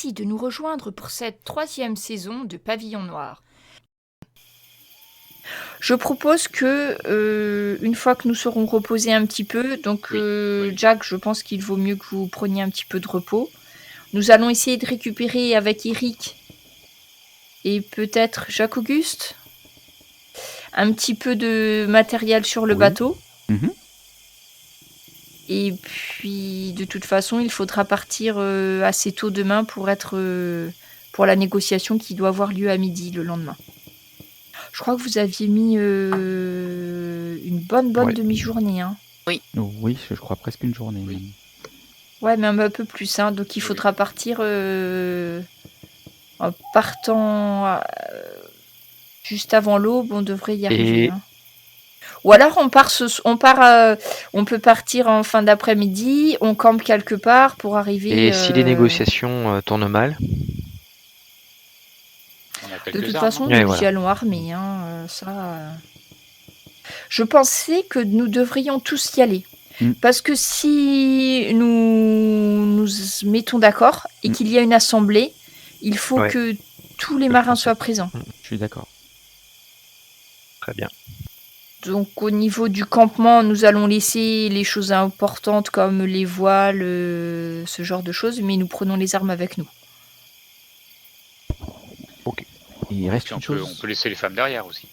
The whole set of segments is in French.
Merci de nous rejoindre pour cette 3e saison de Pavillon Noir. Je propose que, une fois que nous serons reposés un petit peu, donc Jack, je pense qu'il vaut mieux que vous preniez un petit peu de repos. Nous allons essayer de récupérer avec Eric et peut-être Jacques-Auguste un petit peu de matériel sur le bateau. Mhm. Et puis, de toute façon, il faudra partir assez tôt demain pour la négociation qui doit avoir lieu à midi le lendemain. Je crois que vous aviez mis une bonne demi-journée. Hein. Oui, je crois presque une journée. Même. Ouais, mais un peu plus. Hein. Donc, il faudra partir en partant juste avant l'aube. On devrait y arriver. Hein. Ou alors, on peut partir en fin d'après-midi. On campe quelque part pour arriver. Et si les négociations tournent mal? De toute façon, nous y allons armés. Hein, Je pensais que nous devrions tous y aller. Parce que si nous nous mettons d'accord et qu'il y a une assemblée, il faut que tous les marins soient présents. Je suis d'accord. Très bien. Donc au niveau du campement, nous allons laisser les choses importantes comme les voiles, ce genre de choses, mais nous prenons les armes avec nous. Ok. Il reste une chose. On peut laisser les femmes derrière aussi.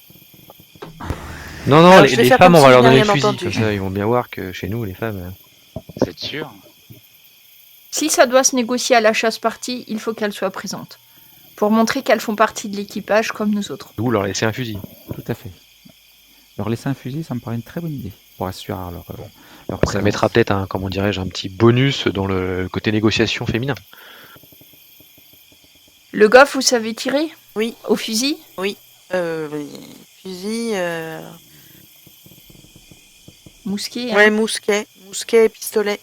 Non, alors, les femmes, on va leur donner le fusil. Comme ça, ils vont bien voir que chez nous, les femmes... Vous êtes sûr? Si ça doit se négocier à la chasse-partie, il faut qu'elles soient présentes. Pour montrer qu'elles font partie de l'équipage comme nous autres. Ou leur laisser un fusil. Tout à fait. Leur laisser un fusil, ça me paraît une très bonne idée. Pour assurer leur présence. Ça mettra peut-être un petit bonus dans le côté négociation féminin. Le goff, vous savez tirer? Oui. Au fusil? Oui. Fusil... Mousquet? Ouais, mousquet et pistolet.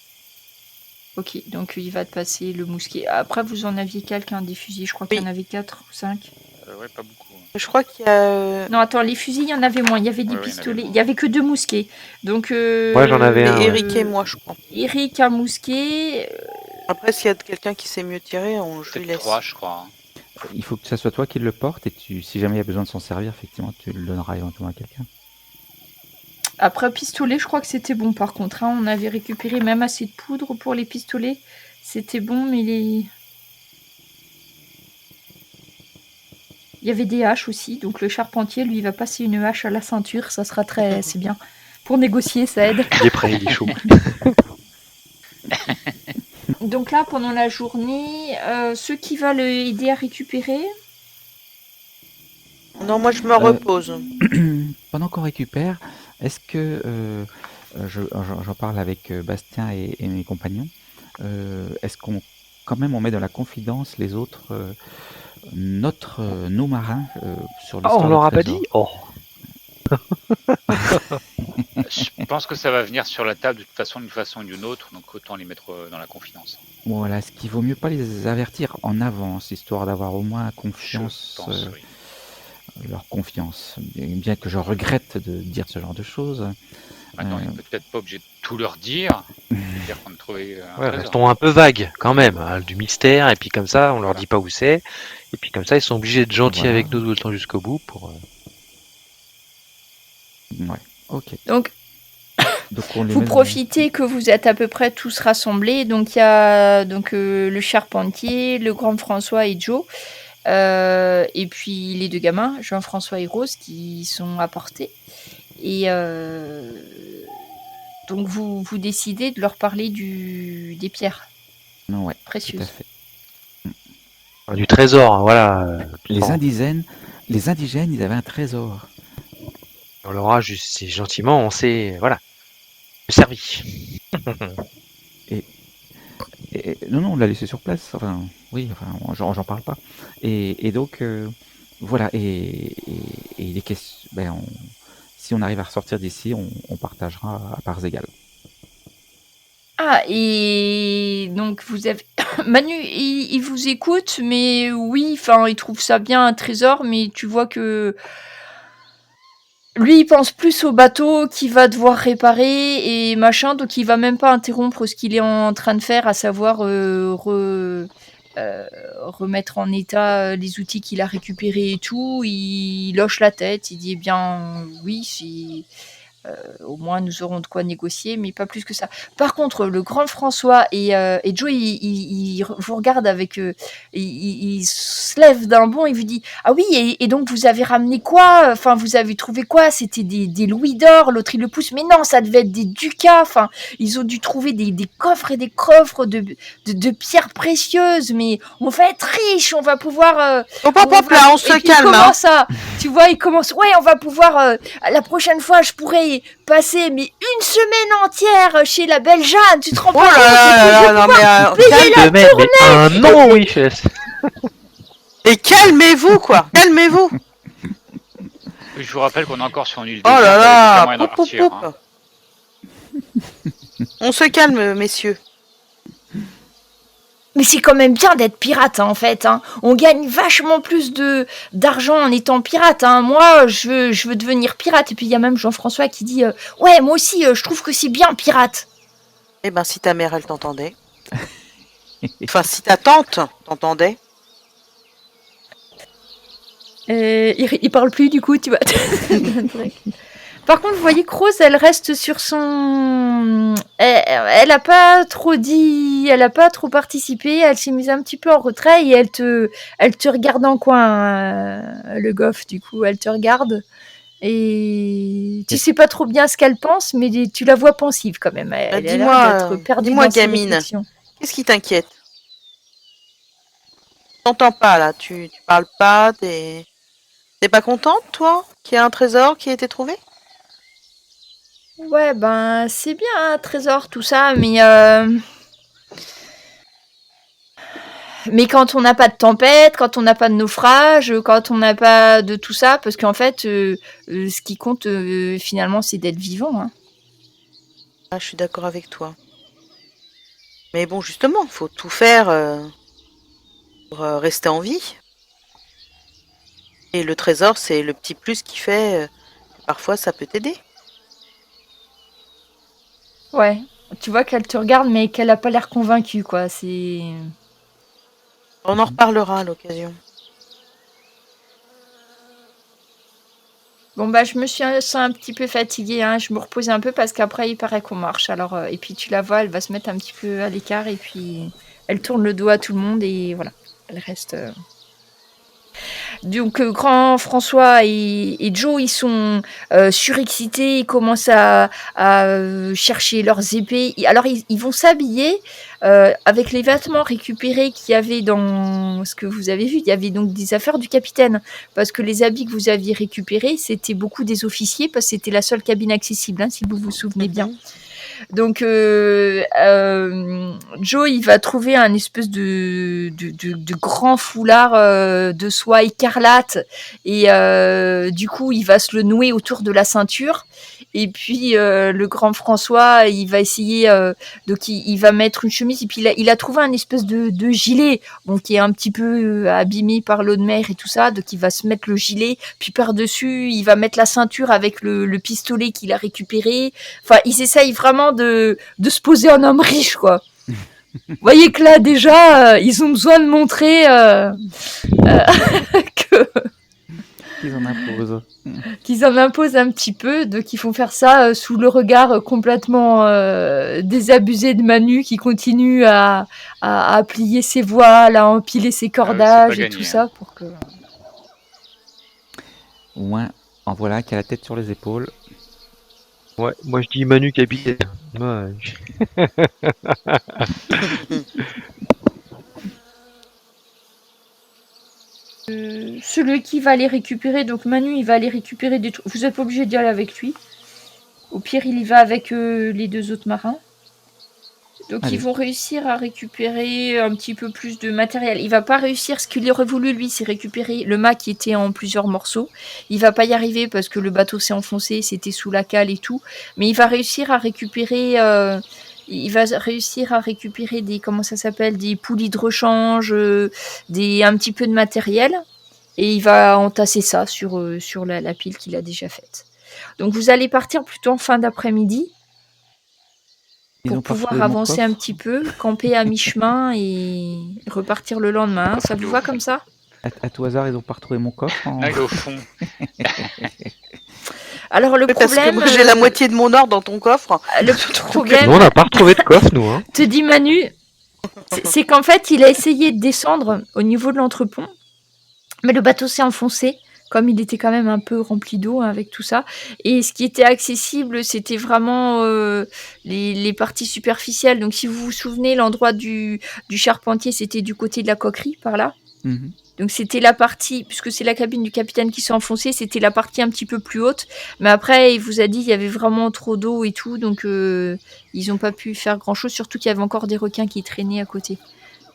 Ok, donc il va te passer le mousquet. Après, vous en aviez quelqu'un des fusils, je crois qu'il y en avait 4 ou 5. Ouais, pas beaucoup. Je crois qu'il y a... Non, attends, les fusils, il y en avait moins. Il y avait des pistolets. Il y avait que 2 mousquets. Donc, ouais, j'en avais un. Eric et moi, je crois. Eric, un mousquet. Après, s'il y a quelqu'un qui sait mieux tirer, je lui laisse. 3, je crois. Il faut que ça soit toi qui le porte et si jamais il y a besoin de s'en servir, effectivement, tu le donneras éventuellement à quelqu'un. Après, pistolet, je crois que c'était bon par contre. Hein. On avait récupéré même assez de poudre pour les pistolets. C'était bon, mais il y avait des haches aussi. Donc le charpentier, lui, il va passer une hache à la ceinture. Ça sera c'est bien. Pour négocier, ça aide. Il est prêt, il est chaud. Donc là, pendant la journée, ceux qui veulent aider à récupérer... Non, moi je me repose. Pendant qu'on récupère, est-ce que j'en parle avec Bastien et mes compagnons, est-ce qu'on quand même on met dans la confidence les autres, nos marins sur l'histoire on leur a pas dit? Oh. Je pense que ça va venir sur la table de toute façon, d'une façon ou d'une autre, donc autant les mettre dans la confidence. Voilà, ce qu'il vaut mieux pas les avertir en avance, histoire d'avoir au moins confiance. Je pense, leur confiance. Bien que je regrette de dire ce genre de choses. Maintenant, on n'est peut-être pas obligé de tout leur dire. Dire qu'on a trouvé restons un peu vagues quand même, hein, du mystère, et puis comme ça, on leur dit pas où c'est, et puis comme ça, ils sont obligés d'être gentils avec nous tout le temps jusqu'au bout pour... Ouais, ok. Donc vous profitez que vous êtes à peu près tous rassemblés. Donc il y a le charpentier, le grand François et Joe. Et puis les 2 gamins, Jean-François et Rose, qui sont apportés. Et donc vous décidez de leur parler des pierres précieuses. Tout à fait. Du trésor, hein, voilà. Les indigènes, ils avaient un trésor. On leur a juste gentiment, on s'est servi. Et non, on l'a laissé sur place. Enfin, oui, j'en parle pas. Et donc, voilà. Et les questions, si on arrive à ressortir d'ici, on partagera à parts égales. Ah, et donc vous avez... Manu, il vous écoute, mais oui, il trouve ça bien un trésor, mais tu vois que... Lui, il pense plus au bateau qu'il va devoir réparer et machin, donc il va même pas interrompre ce qu'il est en train de faire, à savoir remettre en état les outils qu'il a récupérés et tout. Il hoche la tête, il dit eh bien oui, si au moins nous aurons de quoi négocier, mais pas plus que ça. Par contre, le grand François et Joe, il vous regarde avec, il se lève d'un bond, il vous dit ah oui, et donc vous avez ramené quoi? Enfin, vous avez trouvé quoi? C'était des louis d'or. L'autre il le pousse, mais non, ça devait être des ducats. Enfin, ils ont dû trouver des coffres et des coffres de pierres précieuses. Mais on va être riches, on va pouvoir. Hop, hop, hop, là, on se Et puis, calme. il Hein. commence à, tu vois, il commence. Ouais, on va pouvoir. La prochaine fois, je pourrais passer mais une semaine entière chez la belle Jeanne. Tu te rends Oh pas là compte? là là là, non mais payer la Semaine, mais un an, oui, chef. et calmez-vous quoi, calmez-vous. Je vous rappelle qu'on est encore sur une île Oh déserte, là avec là, aucun moyen d'en poup, poup, partir. poup. Hein. On se calme messieurs. Mais c'est quand même bien d'être pirate, hein, en fait. Hein. On gagne vachement plus d'argent en étant pirate. Hein. Moi, je veux devenir pirate. Et puis, il y a même Jean-François qui dit ouais, moi aussi, je trouve que c'est bien, pirate. Eh ben si ta mère elle t'entendait. Enfin si ta tante t'entendait. Il parle plus, du coup, tu vois. Par contre, vous voyez que Rose, elle reste sur son... Elle a pas trop dit... Elle a pas trop participé. Elle s'est mise un petit peu en retrait et elle te regarde en coin, le goff, du coup. Elle te regarde et tu sais pas trop bien ce qu'elle pense, mais tu la vois pensive quand même. Elle a l'air d'être perdue dis-moi dans ses gamine, réflexions. qu'est-ce qui t'inquiète? T'entends pas là, tu parles pas, t'es pas contente toi qu'il y ait un trésor qui ait été trouvé? Ouais, ben, c'est bien, un trésor, tout ça, mais quand on n'a pas de tempête, quand on n'a pas de naufrage, quand on n'a pas de tout ça, parce qu'en fait, ce qui compte, finalement, c'est d'être vivant. Hein. Ah, je suis d'accord avec toi. Mais bon, justement, faut tout faire pour rester en vie. Et le trésor, c'est le petit plus qui fait que parfois ça peut t'aider. Ouais, tu vois qu'elle te regarde, mais qu'elle a pas l'air convaincue, quoi. C'est... On en reparlera à l'occasion. Bon, bah, je me sens un petit peu fatiguée, hein. Je me repose un peu parce qu'après, il paraît qu'on marche. Alors, et puis tu la vois, elle va se mettre un petit peu à l'écart et puis elle tourne le dos à tout le monde et voilà, elle reste... Donc, grand François et Joe, ils sont surexcités, ils commencent à chercher leurs épées. Alors, ils vont s'habiller avec les vêtements récupérés qu'il y avait dans ce que vous avez vu. Il y avait donc des affaires du capitaine, parce que les habits que vous aviez récupérés, c'était beaucoup des officiers, parce que c'était la seule cabine accessible, hein, si vous vous souvenez bien. Donc, Joe, il va trouver un espèce de grand foulard de soie écarlate et du coup, il va se le nouer autour de la ceinture. Et puis, le grand François, il va essayer, donc il va mettre une chemise et puis il a trouvé un espèce de gilet, bon, qui est un petit peu abîmé par l'eau de mer et tout ça. Donc, il va se mettre le gilet, puis par-dessus, il va mettre la ceinture avec le pistolet qu'il a récupéré. Enfin, ils essayent vraiment de se poser en homme riche, quoi. Vous voyez que là, déjà, ils ont besoin de montrer qu'ils en imposent un petit peu, donc ils font faire ça sous le regard complètement désabusé de Manu, qui continue à plier ses voiles, à empiler ses cordages et tout ça pour que... Ouais, en voilà qui a la tête sur les épaules. Ouais, moi je dis Manu capitaine. Ouais. Celui qui va aller récupérer, donc Manu, il va aller récupérer des trucs. Vous n'êtes pas obligé d'y aller avec lui. Au pire, il y va avec les deux autres marins. Donc Allez. ils vont réussir à récupérer un petit peu plus de matériel. Il va pas réussir, ce qu'il aurait voulu lui, c'est récupérer le mât qui était en plusieurs morceaux. Il va pas y arriver parce que le bateau s'est enfoncé, c'était sous la cale et tout. Mais il va réussir à récupérer... des, comment ça s'appelle, des poulies de rechange, un petit peu de matériel. Et il va entasser ça sur la pile qu'il a déjà faite. Donc vous allez partir plutôt en fin d'après-midi. Ils pour ont pas retrouvé pouvoir mon avancer un coffre petit peu, camper à mi-chemin et repartir le lendemain. Ça vous va comme ça? à tout hasard, ils ont pas retrouvé mon coffre Ah, il est au fond. Alors le Oui, parce que problème, moi j'ai la moitié de mon or dans ton coffre. le Surtout que- problème, Nous, on n'a pas retrouvé de coffre, nous. Hein. te dit Manu, c'est qu'en fait, il a essayé de descendre au niveau de l'entrepont, mais le bateau s'est enfoncé, comme il était quand même un peu rempli d'eau hein, avec tout ça. Et ce qui était accessible, c'était vraiment les parties superficielles. Donc, si vous vous souvenez, l'endroit du charpentier, c'était du côté de la coquerie, par là. Mhm. Donc, c'était la partie, puisque c'est la cabine du capitaine qui s'est enfoncée, c'était la partie un petit peu plus haute. Mais après, il vous a dit qu'il y avait vraiment trop d'eau et tout. Donc, ils n'ont pas pu faire grand-chose, surtout qu'il y avait encore des requins qui traînaient à côté.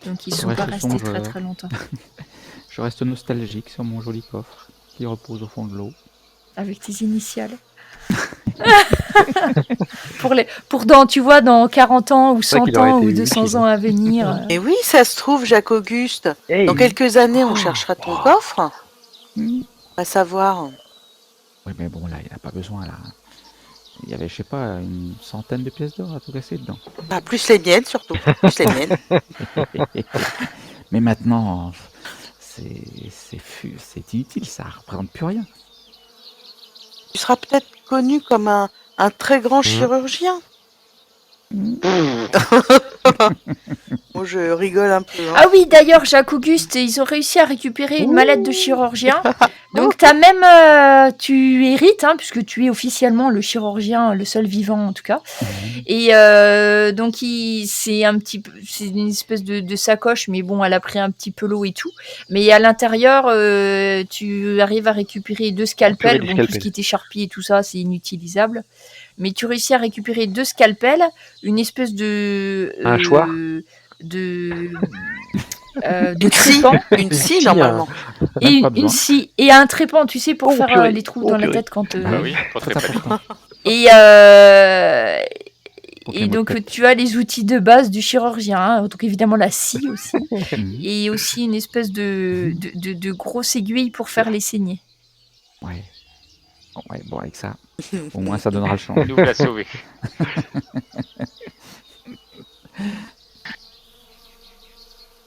Donc, ils ne sont Ouais, pas ce restés songe, très très longtemps. Je reste nostalgique sur mon joli coffre qui repose au fond de l'eau. Avec tes initiales. pour dans, tu vois, dans 40 ans ou C'est vrai 100 qu'il aurait ans été ou 200 utile. ans à venir. Et oui, ça se trouve, Jacques-Auguste. Hey. Dans quelques années, on Oh. cherchera ton coffre. Mhm. On va savoir. Oui, mais bon, là, il n'a pas besoin, là. Il y avait, je sais pas, une centaine de pièces d'or à tout casser dedans. Bah, plus les miennes, surtout. Plus les miennes. Mais maintenant, c'est inutile, ça représente plus rien. Tu seras peut-être connu comme un très grand chirurgien. Moi, je rigole un peu. Hein. Ah oui, d'ailleurs, Jacques-Auguste, ils ont réussi à récupérer une mallette de chirurgien. Donc, t'as même, tu hérites, hein, puisque tu es officiellement le chirurgien, le seul vivant en tout cas. Et donc, c'est un petit peu, c'est une espèce de sacoche, mais bon, elle a pris un petit peu l'eau et tout. Mais à l'intérieur, tu arrives à récupérer 2 scalpels. Purée, des Bon, tout ce scalpels. qui était charpie et tout ça, c'est inutilisable. Mais tu réussis à récupérer 2 scalpels, une espèce de Un choix de Une scie, trépan une scie scie, normalement. et Même pas une besoin. scie et un trépan, tu sais, pour Oh, faire purée. les trous Oh, dans la purée. tête quand. Bah oui, pour Très très important. Et Aucun et mot de donc tête. tu as les outils de base du chirurgien, hein, donc évidemment la scie aussi, Mhm. et aussi une espèce de grosse aiguille pour faire les saignées. Ouais. Ouais, bon, avec ça, au moins ça donnera le champ. nous l'a sauvé.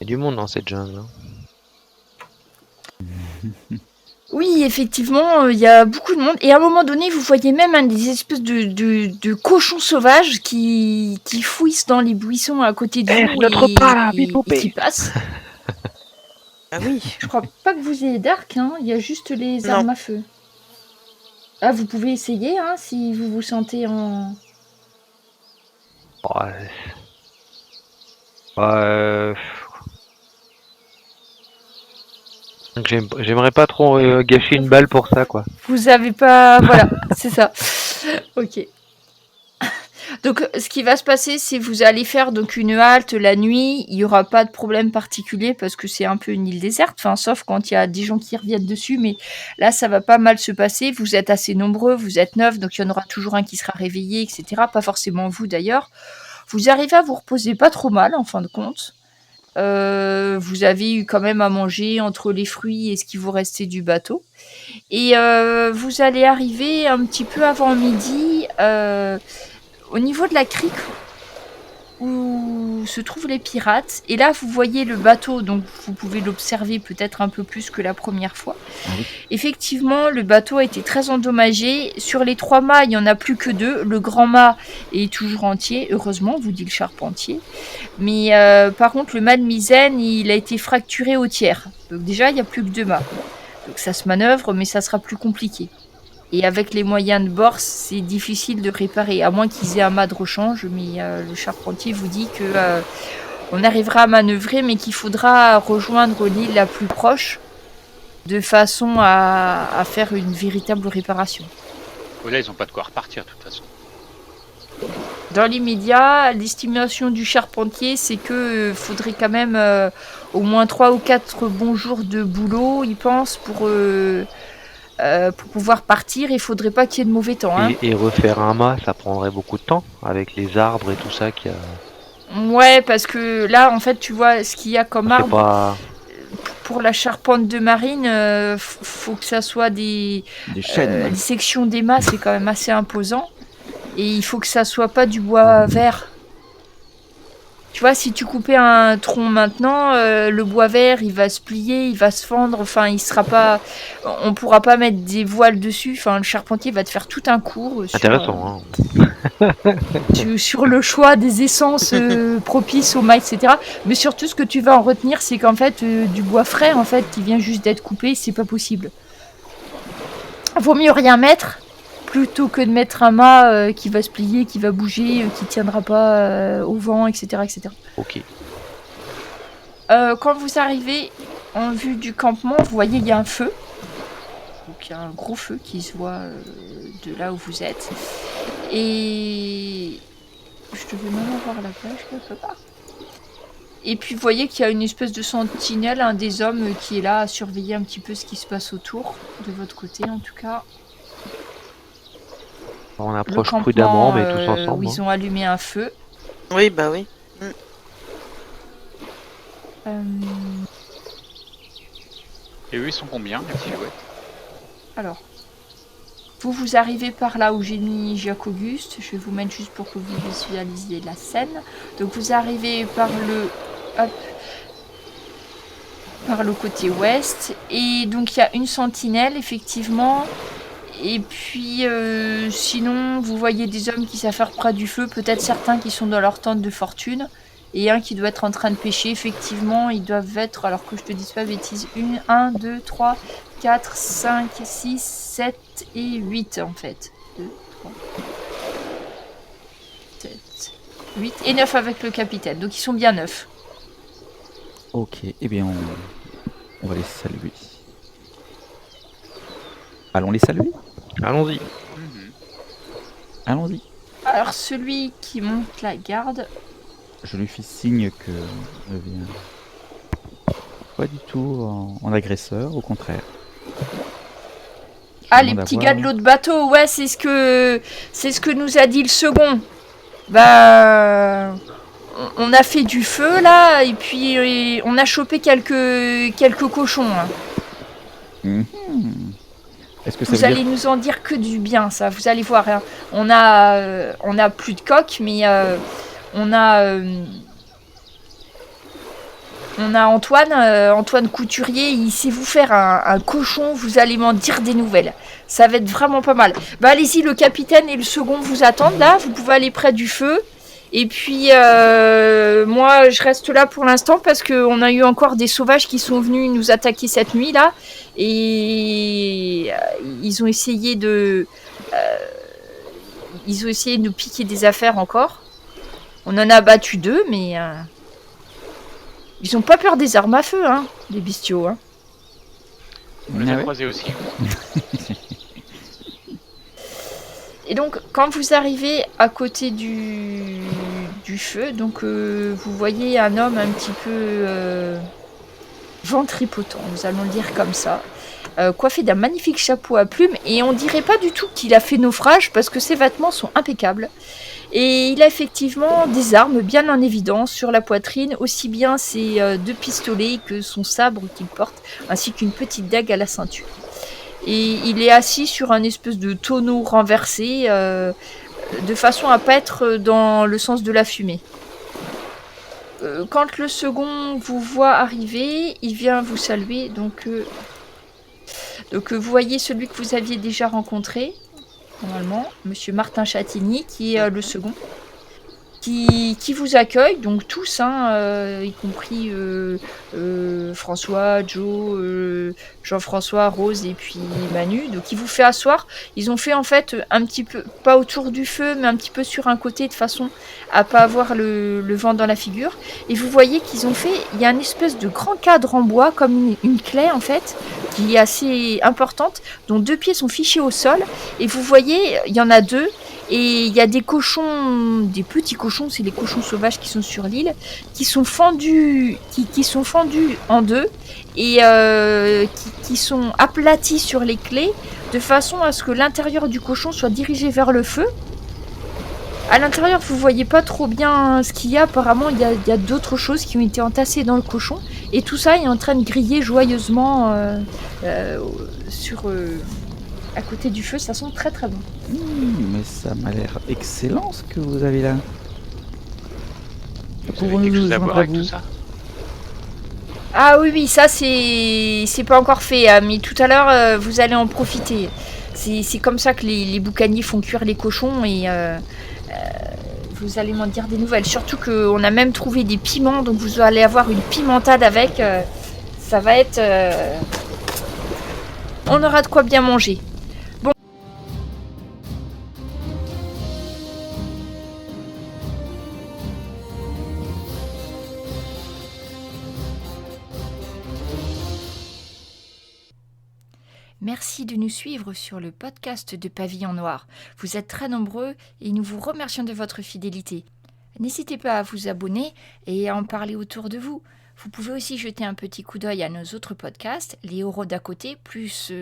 Il y a du monde dans cette jungle. Hein. Oui, effectivement, il y a beaucoup de monde. Et à un moment donné, vous voyez même des espèces de cochons sauvages qui fouissent dans les buissons à côté de Eh, vous notre repas, là, vite, et poupée. qui passent. Ah oui. Je crois pas que vous ayez d'arc, hein. Il y a juste les Non. armes à feu. Ah, vous pouvez essayer, hein, si vous vous sentez en... Ouais. Ouais. Donc, j'aimerais pas trop gâcher une balle pour ça, quoi. Vous avez pas... Voilà, c'est ça. Ok. Donc, ce qui va se passer, c'est que vous allez faire donc une halte la nuit. Il n'y aura pas de problème particulier parce que c'est un peu une île déserte. Enfin, sauf quand il y a des gens qui reviennent dessus. Mais là, ça va pas mal se passer. Vous êtes assez nombreux, vous êtes 9. Donc, il y en aura toujours un qui sera réveillé, etc. Pas forcément vous, d'ailleurs. Vous arrivez à vous reposer pas trop mal, en fin de compte. Vous avez eu quand même à manger entre les fruits et ce qui vous restait du bateau. Et vous allez arriver un petit peu avant midi au niveau de la crique où se trouvent les pirates. Et là, vous voyez le bateau, donc vous pouvez l'observer peut-être un peu plus que la première fois. Ah oui. Effectivement, le bateau a été très endommagé. Sur les 3 mâts, il n'y en a plus que 2. Le grand mât est toujours entier, heureusement, vous dit le charpentier. Mais par contre, le mât de misaine, il a été fracturé au tiers. Donc déjà, il n'y a plus que 2 mâts. Donc ça se manœuvre, mais ça sera plus compliqué. Et avec les moyens de bord, c'est difficile de réparer, à moins qu'ils aient un mât de rechange. Mais le charpentier vous dit que on arrivera à manœuvrer, mais qu'il faudra rejoindre l'île la plus proche de façon à faire une véritable réparation. Là, ils ont pas de quoi repartir, de toute façon. Dans l'immédiat, l'estimation du charpentier, c'est que faudrait quand même au moins 3 ou 4 bons jours de boulot, il pense, pour pouvoir partir. Il faudrait pas qu'il y ait de mauvais temps. Hein. Et refaire un mât, ça prendrait beaucoup de temps, avec les arbres et tout ça qui a... Ouais, parce que là, en fait, tu vois, ce qu'il y a comme C'est arbre, pas... pour la charpente de marine, faut que ça soit des chaînes. les sections des mâts, c'est quand même assez imposant. Et il faut que ça soit pas du bois vert. vois, si tu coupais un tronc maintenant, le bois vert, il va se plier, il va se fendre. Enfin, il sera pas. On pourra pas mettre des voiles dessus. Enfin, le charpentier va te faire tout un cours Intéressant, hein. sur le choix des essences propices au mât, etc. Mais surtout, ce que tu vas en retenir, c'est qu'en fait, du bois frais, en fait, qui vient juste d'être coupé, c'est pas possible. Vaut mieux rien mettre plutôt que de mettre un mât qui va se plier, qui va bouger, qui tiendra pas au vent, etc., etc. Ok. Quand vous arrivez en vue du campement, vous voyez il y a un feu. Donc il y a un gros feu qui se voit de là où vous êtes. Et je devais même avoir la plage quelque part. Et puis vous voyez qu'il y a une espèce de sentinelle, un des hommes qui est là à surveiller un petit peu ce qui se passe autour, de votre côté en tout cas. On Le approche campement, prudemment, mais tous ensemble. où ils ont allumé un feu. Oui, bah oui. Et eux, ils sont combien, les silhouettes? Alors, vous arrivez par là où j'ai mis Jacques Auguste. Je vais vous mettre juste pour que vous visualisiez la scène. Donc vous arrivez par le côté ouest. Et donc il y a une sentinelle, effectivement. Et puis, sinon, vous voyez des hommes qui savent faire près du feu. Peut-être certains qui sont dans leur tente de fortune. Et un qui doit être en train de pêcher. Effectivement, ils doivent être, alors que je te dise pas bêtise, 1, 2, 3, 4, 5, 6, 7 et 8 en fait. 2, 3, 7, 8 et 9 avec le capitaine. Donc ils sont bien 9. Ok, eh bien on va les saluer. Allons les saluer. Allons-y. Allons-y. Alors celui qui monte la garde, Je lui fais signe que je viens pas du tout en agresseur, au contraire. ah les petits gars de l'autre bateau, ouais c'est ce que nous a dit le second. Bah on a fait du feu là et puis on a chopé quelques cochons. Hein. Mhm. Est-ce que ça Vous veut allez dire... nous en dire que du bien, ça. Vous allez voir. Hein. On a plus de coq, mais on a Antoine Couturier. Il sait vous faire un cochon. Vous allez m'en dire des nouvelles. Ça va être vraiment pas mal. Bah allez-y, le capitaine et le second vous attendent là. Vous pouvez aller près du feu. Et puis moi je reste là pour l'instant parce qu'on a eu encore des sauvages qui sont venus nous attaquer cette nuit là et ils ont essayé de nous piquer des affaires encore. On en a battu 2 mais ils ont pas peur des armes à feu hein, les bestiaux hein. On les a Ah ouais. croisés aussi. Et donc, quand vous arrivez à côté du feu, donc vous voyez un homme un petit peu ventripotent, nous allons le dire comme ça, coiffé d'un magnifique chapeau à plumes, et on dirait pas du tout qu'il a fait naufrage parce que ses vêtements sont impeccables. Et il a effectivement des armes bien en évidence sur la poitrine, aussi bien ses 2 pistolets que son sabre qu'il porte, ainsi qu'une petite dague à la ceinture. Et il est assis sur un espèce de tonneau renversé de façon à pas être dans le sens de la fumée. Quand le second vous voit arriver, il vient vous saluer. Donc vous voyez celui que vous aviez déjà rencontré, normalement, Monsieur Martin Chatigny, qui est le second, qui vous accueille, donc tous, hein, y compris François, Joe, Jean-François, Rose et puis Manu. Donc il vous fait asseoir. Ils ont fait en fait un petit peu, pas autour du feu, mais un petit peu sur un côté de façon à pas avoir le vent dans la figure. Et vous voyez qu'ils ont fait, il y a une espèce de grand cadre en bois, comme une clé en fait, qui est assez importante, dont 2 pieds sont fichés au sol. Et vous voyez, il y en a 2. Et il y a des cochons, des petits cochons, c'est les cochons sauvages qui sont sur l'île, qui sont fendus, qui sont fendus en 2 et qui sont aplatis sur les clés de façon à ce que l'intérieur du cochon soit dirigé vers le feu. À l'intérieur, vous voyez pas trop bien ce qu'il y a. Apparemment, il y a d'autres choses qui ont été entassées dans le cochon. Et tout ça est en train de griller joyeusement à côté du feu. Ça sent très très bon. Mais ça m'a l'air excellent ce que vous avez là. Vous Pour avez quelque nous chose à joindre voir à avec tout vous. ça? Ah oui, ça c'est pas encore fait, mais tout à l'heure vous allez en profiter. C'est comme ça que les boucaniers font cuire les cochons et vous allez m'en dire des nouvelles. Surtout qu'on a même trouvé des piments, donc vous allez avoir une pimentade avec. Ça va être... on aura de quoi bien manger. Bon. Merci de nous suivre sur le podcast de Pavillon Noir. Vous êtes très nombreux et nous vous remercions de votre fidélité. N'hésitez pas à vous abonner et à en parler autour de vous. Vous pouvez aussi jeter un petit coup d'œil à nos autres podcasts, les Héros d'à côté, plus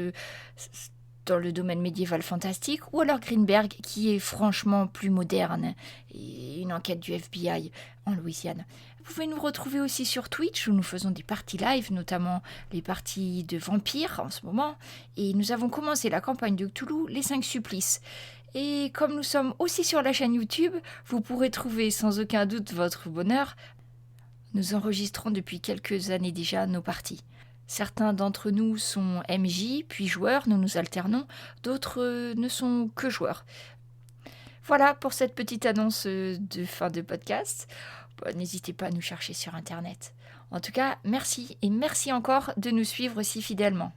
dans le domaine médiéval fantastique, ou alors Greenberg, qui est franchement plus moderne, et une enquête du FBI en Louisiane. Vous pouvez nous retrouver aussi sur Twitch, où nous faisons des parties live, notamment les parties de vampires en ce moment, et nous avons commencé la campagne de Cthulhu, les 5 supplices. Et comme nous sommes aussi sur la chaîne YouTube, vous pourrez trouver sans aucun doute votre bonheur. Nous enregistrons depuis quelques années déjà nos parties. Certains d'entre nous sont MJ, puis joueurs, nous nous alternons, d'autres ne sont que joueurs. Voilà pour cette petite annonce de fin de podcast. N'hésitez pas à nous chercher sur Internet. En tout cas, merci et merci encore de nous suivre si fidèlement.